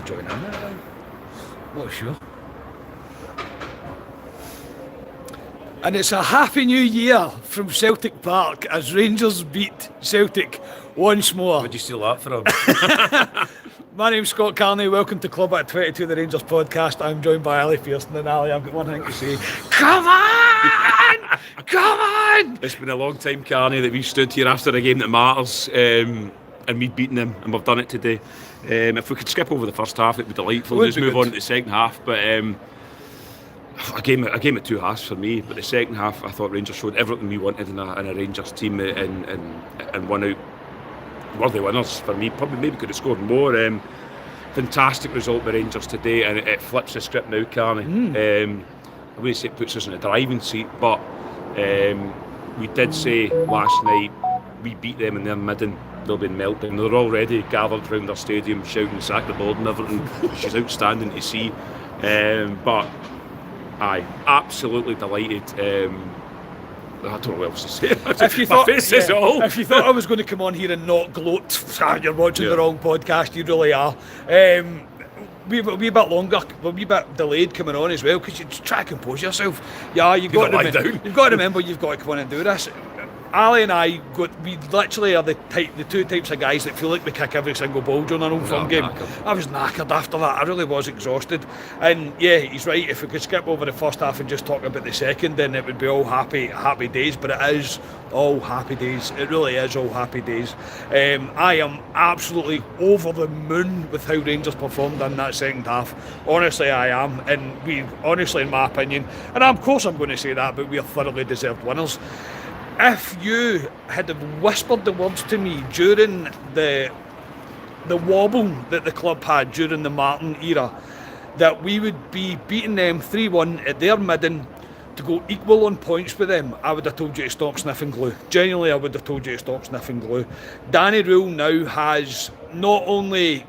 join in. Not sure. And it's a happy new year from Celtic Park as Rangers beat Celtic once more. Where'd you steal that from? My name's Scott Carney. Welcome to Club at 22, the Rangers podcast. I'm joined by Ali Pearson, and Ali, I've got one thing to say. Come on! Come on! It's been a long time, Carney, that we've stood here after a game that matters, and we've beaten them, and we've done it today. If we could skip over the first half, it'd be delightful. Just move on to the second half. But a game of two halves for me. But the second half, I thought Rangers showed everything we wanted in a Rangers team, and won out. Worthy winners for me. Probably maybe could have scored more. Fantastic result by Rangers today, and it flips the script now, Carney. I wouldn't say it puts us in a driving seat, but we did say last night we beat them in their midden. They'll be in meltdown. They're already gathered around their stadium shouting sack the board and everything, which is outstanding to see. But aye, absolutely delighted. I don't know what else to say. If you thought I was going to come on here and not gloat, you're watching the wrong podcast. You really are. We're a wee bit longer, we're a wee bit delayed coming on as well, because you try to compose yourself. Yeah, you've got to remember you've got to come on and do this. Ali and I, we literally are the two types of guys that feel like we kick every single ball during an Old Firm game. I was knackered after that. I really was exhausted. And yeah, he's right. If we could skip over the first half and just talk about the second, then it would be all happy days. But it is all happy days. It really is all happy days. I am absolutely over the moon with how Rangers performed in that second half. Honestly, I am. And we, honestly, in my opinion, and of course I'm going to say that, but we are thoroughly deserved winners. If you had whispered the words to me during the wobble that the club had during the Martin era, that we would be beating them 3-1 at their midden to go equal on points with them, I would have told you to stop sniffing glue. Genuinely, I would have told you to stop sniffing glue. Danny Rule now has not only...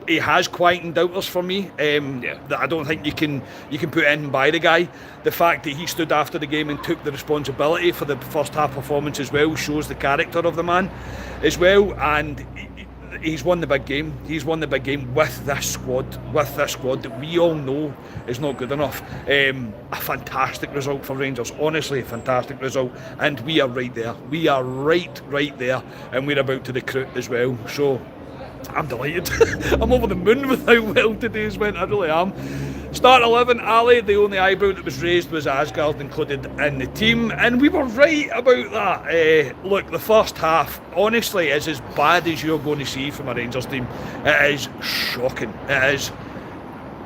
He has quietened doubters for me. That I don't think you can put in by the guy. The fact that he stood after the game and took the responsibility for the first half performance as well shows the character of the man as well. And he's won the big game. He's won the big game with this squad that we all know is not good enough. A fantastic result for Rangers. Honestly, a fantastic result. And we are right there. We are right there. And we're about to recruit as well. So I'm delighted. I'm over the moon with how well today's went. I really am. Start 11, Ali, the only eyebrow that was raised was Asgard included in the team, and we were right about that. Look, the first half, honestly, is as bad as you're going to see from a Rangers team. It is shocking. It is.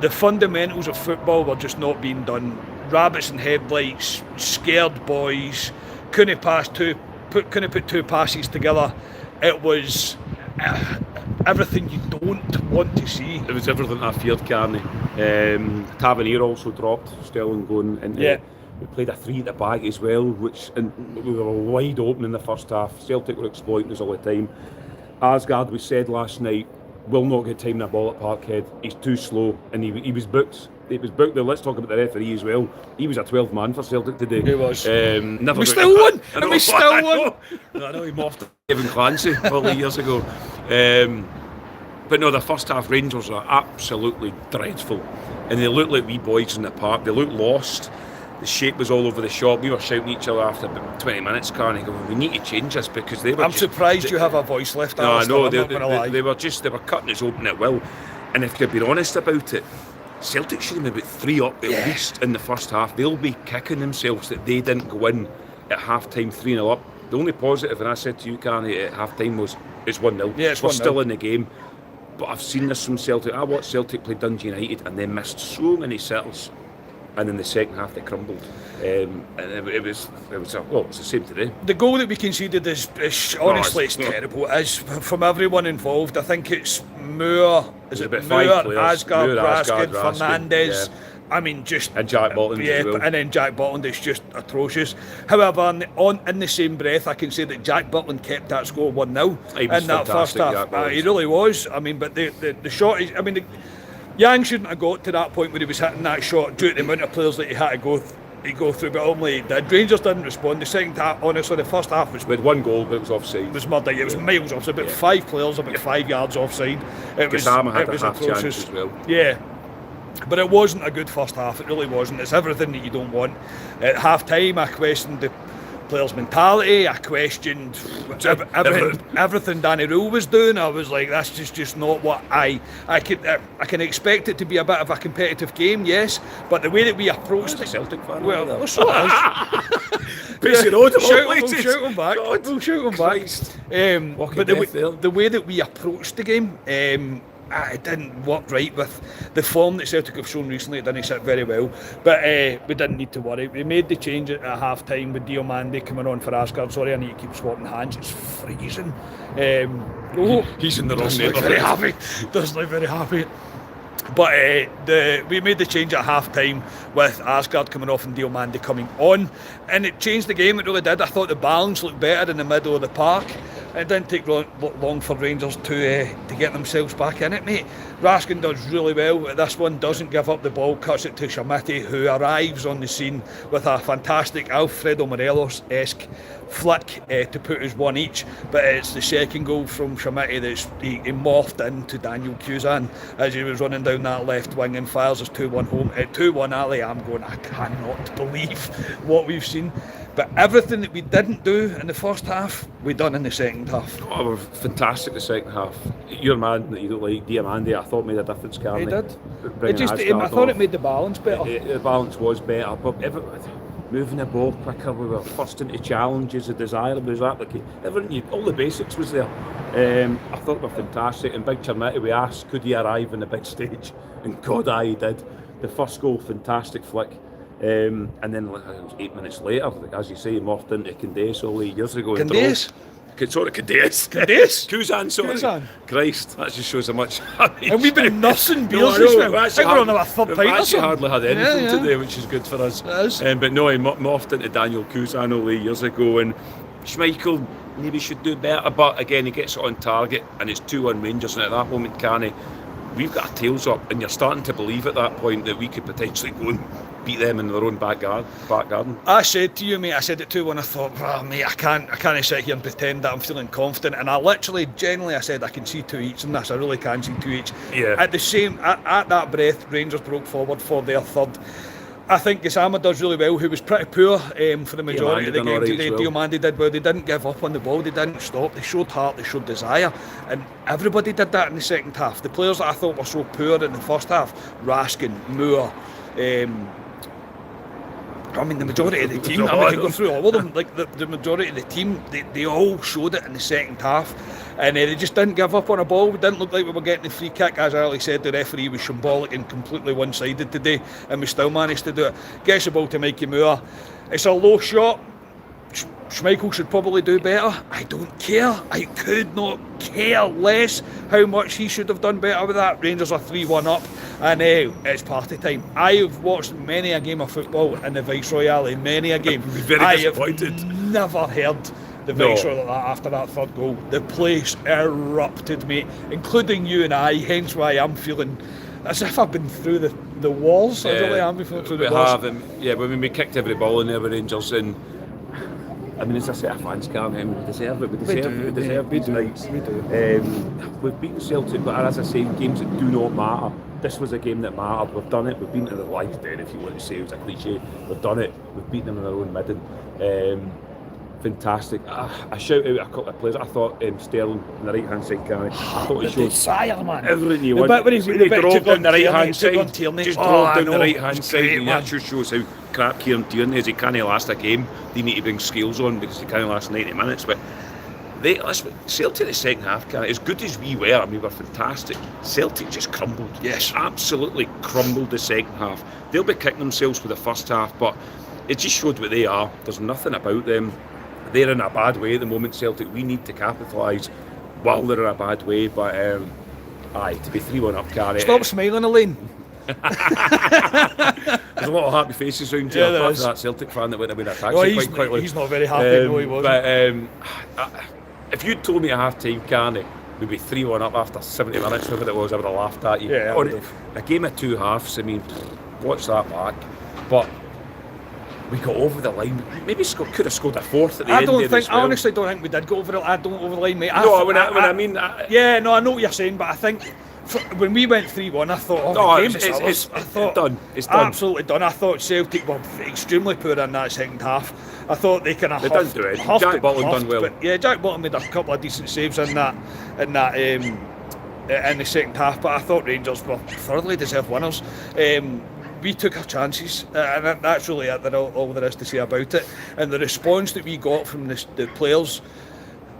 The fundamentals of football were just not being done. Rabbits and headlights, scared boys, couldn't put two passes together. It was... everything you don't want to see. It was everything I feared, Carney. Tavernier also dropped, Sterling going into. We played a 3 at the back as well, and we were wide open in the first half. Celtic were exploiting us all the time. Asgard, we said last night, will not get time in the ball at Parkhead. He's too slow, and he was booked. It was booked there. Let's talk about the referee as well. He was a 12th man for Celtic today. He was. We still won! And we still won! I know he morphed Kevin Clancy all the years ago. But no, the first half Rangers are absolutely dreadful. And they look like wee boys in the park. They look lost. The shape was all over the shop. We were shouting at each other after about 20 minutes, Carney, going, we need to change this because they were surprised you have a voice left. No, I know. They were cutting us open at will. And if you're being honest about it, Celtic should have been about 3 up at least in the first half. They'll be kicking themselves that they didn't go in at half-time 3-0 up. The only positive, and I said to you, Carney, at half-time was it's 1-0. Yeah, we're still in the game. But I've seen this from Celtic. I watched Celtic play Dundee United and they missed so many sittles. And in the second half they crumbled. And it was it's the same today. The goal that we conceded is honestly it's terrible. It is from everyone involved. I think it's Moore, Asgard, Raskin, Fernandez. Yeah. I mean, just and Jack Botland as well. And then Jack Botland is just atrocious. However, in the same breath, I can say that Jack Botland kept that score 1-0 in that first half. He really was. I mean, but the shot is. I mean, Yang shouldn't have got to that point where he was hitting that shot due to the amount of players that he had to go to go through, but only did. Rangers didn't respond. The second half, honestly, the first half was... We had one goal, but it was offside. It was murder. It was miles offside. About 5 players, about 5 yards offside. Gassama had a half chance as well. Yeah. But it wasn't a good first half. It really wasn't. It's everything that you don't want. At half time, I questioned the players' mentality. I questioned everything Danny Rule was doing. I was like, that's just not what I can expect it to be a bit of a competitive game, yes. But the way that we approached it, Celtic fan. well, so it is. We'll shout him back. We'll shout him back. But the way that we approached the game, it didn't work right with the form that Celtic have shown recently. It didn't sit very well, but we didn't need to worry. We made the change at half time with Diomande coming on for Asgard. Sorry, I need to keep swapping hands. It's freezing. He's in the wrong neighbourhood. Very happy. Doesn't look very happy. But we made the change at half time with Asgard coming off and Diomande coming on, and it changed the game. It really did. I thought the balance looked better in the middle of the park. It didn't take long for Rangers to get themselves back in it, mate. Raskin does really well at this one, doesn't give up the ball, cuts it to CHERMITI, who arrives on the scene with a fantastic Alfredo Morelos-esque flick to put us one each. But it's the second goal from CHERMITI that's he morphed into Daniel Cuisin as he was running down that left wing and fires us 2-1 home. At 2-1, Ali, I'm going, I cannot believe what we've seen. But everything that we didn't do in the first half, we done in the second half. Oh, we're fantastic the second half. Your man that you don't like, Diomande, I thought made a difference, Carney. He did. I thought it made the balance better. The balance was better, but moving the ball quicker, we were first into challenges, the desire was application, everything, all the basics was there. I thought we were fantastic, and big CHERMITI, we asked, could he arrive on the big stage? And God, he did. The first goal, fantastic flick. And then it was 8 minutes later, as you say, morphed into Candace all 8 years ago. Candace? Sorry, Candace. Cuisin, sorry. Cuisin. Christ, that just shows how much. And we've been nursing beers as well. I think we're on our third pint or something. We've actually hardly had anything today, which is good for us. But no, he morphed into Daniel Cuisin all 8 years ago, and Schmeichel maybe should do better, but again, he gets it on target, and it's 2-1 Rangers, and at that moment, Canny, we've got our tails up, and you're starting to believe at that point that we could potentially go and beat them in their own back garden. I said to you, mate, I said it 2-1, I thought, mate, I can't sit here and pretend that I'm feeling confident, and I literally, genuinely, I said I can see 2 each in this, I really can see 2 each. Yeah. At that breath, Rangers broke forward for their third. I think Gassama does really well, who was pretty poor for the majority of the game today. Diomande did well. They didn't give up on the ball, they didn't stop, they showed heart, they showed desire, and everybody did that in the second half. The players that I thought were so poor in the first half, Raskin, Moore, the majority of the team, I can go through all of them, like the majority of the team, they all showed it in the second half, and they just didn't give up on a ball. We didn't look like we were getting the free kick. As Ali said, the referee was shambolic and completely one-sided today, and we still managed to do it. Gets the ball to Mikey Moore. It's a low shot. Schmeichel should probably do better. I don't care. I could not care less how much he should have done better with that. Rangers are 3-1 up, and it's party time. I have watched many a game of football in the Viceroy Alley, many a game. Very disappointed. I have never heard the Viceroy like that after that third goal. The place erupted, mate, including you and I, hence why I'm feeling as if I've been through the walls. I really am feeling through the walls. We kicked every ball in there with Rangers, and I mean, as I say, our fans can't. We deserve it. We deserve these nights. We do. We've beaten Celtic, but as I say, games that do not matter. This was a game that mattered. We've done it. We've been to the lion's den, if you want to say it was a cliche. We've done it. We've beaten them in our own midden. Fantastic. I shout out a couple of players. I thought Sterling on the right hand side, Gary. I thought he showed desire, man. Everything you want. He drove down the right hand side. Just drove down the right hand side, and that just shows how crap Kieran Tierney is. He can't last a game. They need to bring skills on because he can't last 90 minutes. But Celtic the second half, as good as we were, we were fantastic. Celtic just crumbled. Yes, absolutely crumbled the second half. They'll be kicking themselves for the first half, but it just showed what they are. There's nothing about them. They're in a bad way at the moment, Celtic. We need to capitalise while they're in a bad way. But to be 3-1 up, Carrie. Stop smiling, Elaine. There's a lot of happy faces around here. Apart from that Celtic fan that went away in a taxi quite quickly. He's not very happy. No, he wasn't. But if you'd told me at half time, Carney, we'd be 3-1 up after 70 minutes, whatever it was, I would have laughed at you. Yeah, a game of 2 halves, I mean, watch that back. But we got over the line. Maybe could have scored a fourth at the I end. don't think. Well. I honestly don't think we did go over it. I don't over the line, mate. No, I mean. Yeah, no, I know what you're saying, but I think when we went 3-1, I thought, it's done. It's done. Absolutely done. I thought Celtic were extremely poor in that second half. I thought they kind of didn't do it. Jack Butland done well. But yeah, Jack Butland made a couple of decent saves in the second half. But I thought Rangers were thoroughly deserved winners. We took our chances, and that's really all there is to say about it. And the response that we got from the players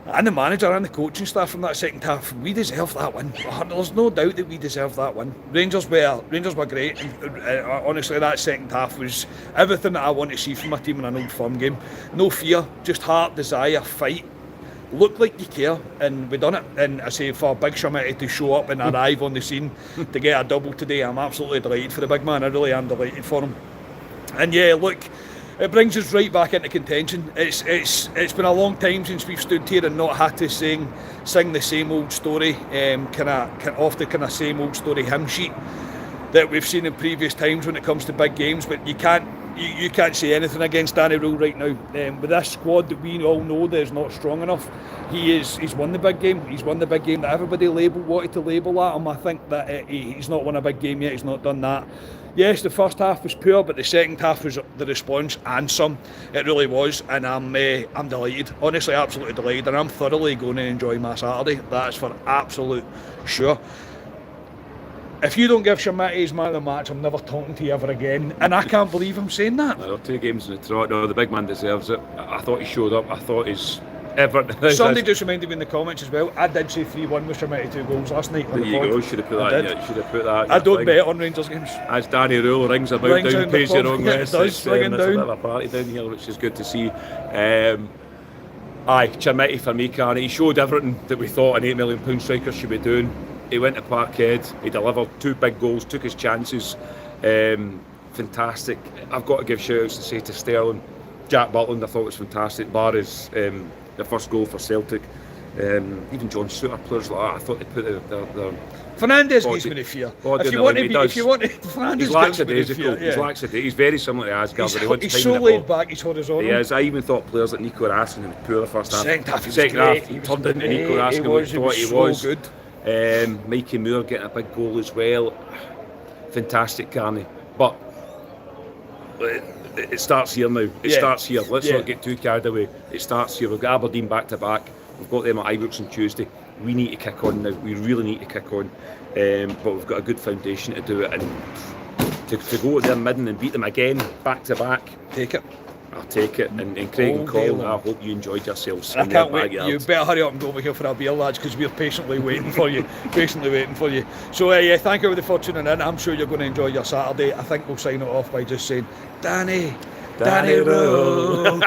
and the manager and the coaching staff from that second half, we deserved that win. There's no doubt that we deserved that win. Rangers were great, and honestly that second half was everything that I want to see from my team in an Old Firm game. No fear, just heart, desire, fight. Look like you care, and we done it. And I say, for Big CHERMITI to show up and arrive on the scene to get a double today, I'm absolutely delighted for the big man. I really am delighted for him. And yeah, look, it brings us right back into contention. It's been a long time since we've stood here and not had to sing the same old story, off the same old story hymn sheet that we've seen in previous times when it comes to big games. But you can't say anything against Danny Rule right now. With this squad that we all know that is not strong enough, he's won the big game. He's won the big game that everybody wanted to label at him. I think that he's not won a big game yet. He's not done that. Yes, the first half was poor, but the second half was the response and some. It really was, and I'm delighted. Honestly, absolutely delighted, and I'm thoroughly going to enjoy my Saturday. That's for absolute sure. If you don't give CHERMITI his man of the match, I'm never talking to you ever again. And I can't believe I'm saying that. No, 2 games in the trot. No, the big man deserves it. I thought he showed up. I thought he's ever. Somebody just reminded me in the comments as well. I did say 3-1 with CHERMITI 2 goals last night. There you go. Should have put that in. You should have put that. I don't bet on Rangers games. As Danny Rule rings about down, pays your own rest. It does, ringing down. It's a bit of a party down here, which is good to see. CHERMITI for me, Carney. He showed everything that we thought an £8 million striker should be doing. He went to Parkhead, he delivered 2 big goals, took his chances. Fantastic. I've got to give shout outs to say to Sterling. Jack Butland, I thought was fantastic. Barra's the first goal for Celtic. Even John Suter, players like that, I thought they put their Fernandez gives me the fear. If you want to, Fernandez he's lackadaisical. Yeah. He's very similar to Asgard. He's so laid back, he's horizontal. He is. I even thought players like Nico Raskin was poor the first half. Second half, he turned into Nico Raskin, which thought he was. Good. Mikey Moore getting a big goal as well. Fantastic, Carney. But it starts here now. It starts here. Let's not get too carried away. It starts here. We've got Aberdeen back to back. We've got them at Ibrox on Tuesday. We need to kick on now. We really need to kick on. But we've got a good foundation to do it. And to go to their midden and beat them again, back to back. Take it. I'll take it. And Craig and Colin, I hope you enjoyed yourselves. I can't wait. You better hurry up and go over here for a beer, lads, because we're patiently waiting for you. So thank everybody for tuning in. I'm sure you're going to enjoy your Saturday. I think we'll sign it off by just saying, Danny Rule.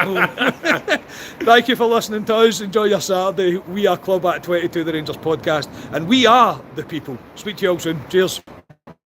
Thank you for listening to us. Enjoy your Saturday. We are Club at 22, the Rangers podcast, and we are the people. Speak to you all soon. Cheers.